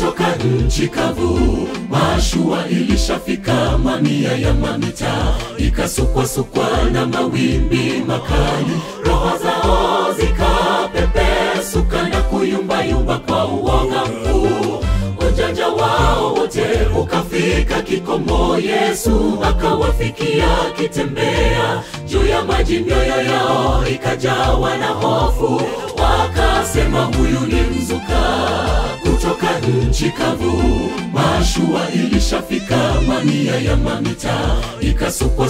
kutoka nchi kavu. Mashua ilishafika mamia ya mamita, ikasukwa na mawimbi makali. Roho zao zikapepesuka na kuyumba kwa uoga mkuu. Ujanja wao wote ukafika kikomo. Yesu akawafikia akitembea juu ya maji, mioyo yao ikajawa na hofu. Wakasema, huyu ni mzuka kutoka nchi kavu. Mashua ilishafika mamia ya mamita, ikasukwa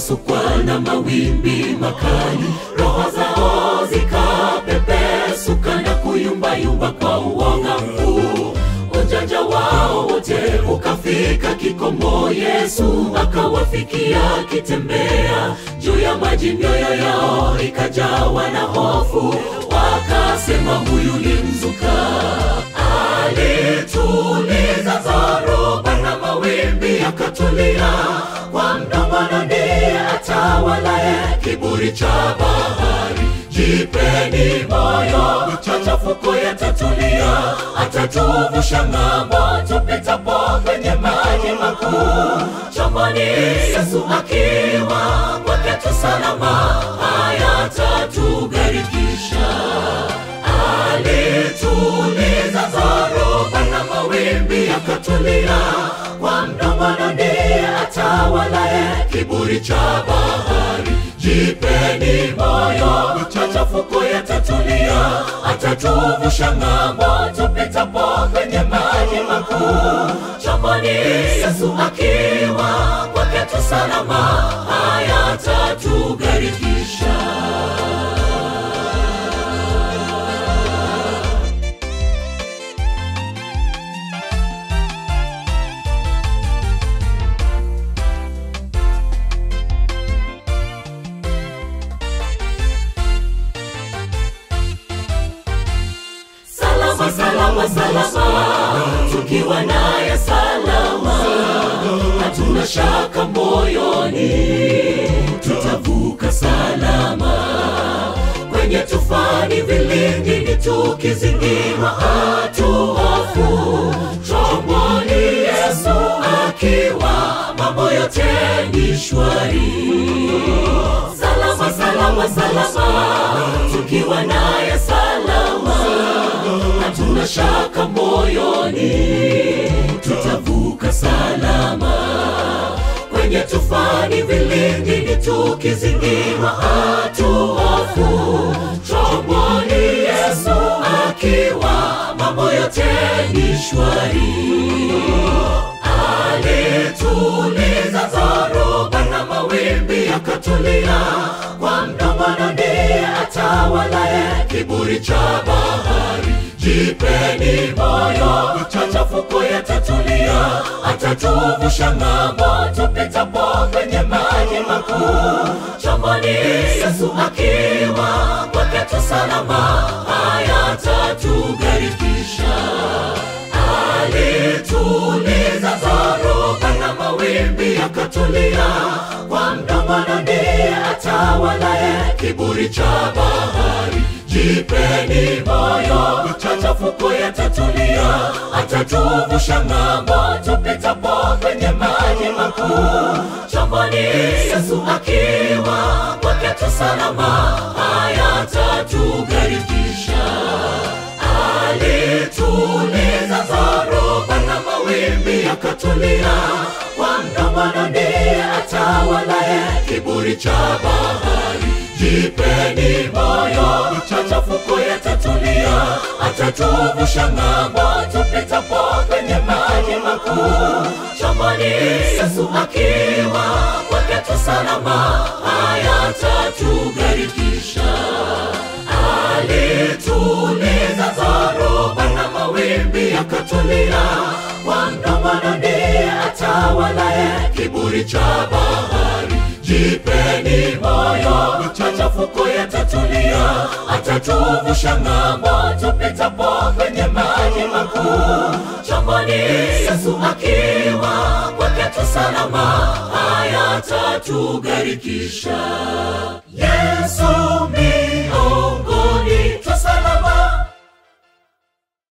na mawimbi makali. Roho zao zikapepesuka na kuyumba kwa uoga mkuu. Ujanja wao wote ukafika kikomo. Yesu akawafikia akitembea juu ya maji, mioyo yao ikajawa na hofu. Wakasema, huyu ni mzuka. Alituliza dhoruba na mawimbi yakatulia. Kwa mdomo ndiye atawalaye kiburi cha bahari. Jipeni moyo, machafuko yatatulia. Atatuvusha ng'ambo tupitapo kwenye maji makuu. Chomboni Yesu akiwa, kwake tu salama, hayatatugharikisha. Alituliza dhoruba na mawimbi yakatulia. Kwa mdomo ndiye atawalaye kiburi cha bahari. Jipeni moyo, machafuko yatatulia. Atatuvusha ng'ambo tupitapo kwenye maji makuu. Chomboni Yesu akiwa, kwake tu salama, hayatatugharikisha. Salama, tukiwa naye salama, hatuna shaka moyoni, tutavuka salama. Kwenye tufani vilindini tukizingirwa, hatuhofu. Chomboni Yesu akiwa, mambo yote ni shwari. Salama, tukiwa naye salama, hatuna shaka moyoni, tutavuka salama. Kwenye tufani vilindini tukizingirwa, hatuhofu. Chomboni Yesu akiwa, mambo yote ni shwari. Alituliza dhoruba na mawimbi yakatulia. Kwa mdomo ndiye atawalaye kiburi cha bahari. Jipeni moyo, machafuko yatatulia. Atatuvusha ng'ambo tupitapo kwenye maji makuu. Chomboni Yesu akiwa, kwake tu salama, hayatatugharikisha. Alituliza dhoruba na mawimbi yakatulia. Kwa mdomo ndiye atawalaye kiburi cha bahari. Jipeni moyo, machafuko yatatulia. Atatuvusha ng'ambo tupitapo kwenye maji makuu. Chomboni Yesu akiwa, kwake tu salama, hayatatugharikisha. Alituliza dhoruba na mawimbi yakatulia. Kwa mdomo ndiye atawalaye kiburi cha bahari. Jipeni moyo, machafuko yatatulia. Atatuvusha ng'ambo tupitapo kwenye maji makuu. Chomboni Yesu akiwa, kwake tu salama, hayatatugharikisha. Alituliza dhoruba na mawimbi yakatulia. Kwa mdomo ndiye atawalaye kiburi cha bahari. Jipeni moyo, machafuko yatatulia. Atatuvusha ng'ambo tupitapo kwenye maji makuu. Chomboni Yesu akiwa, kwake tu salama, hayatatugharikisha. Yesu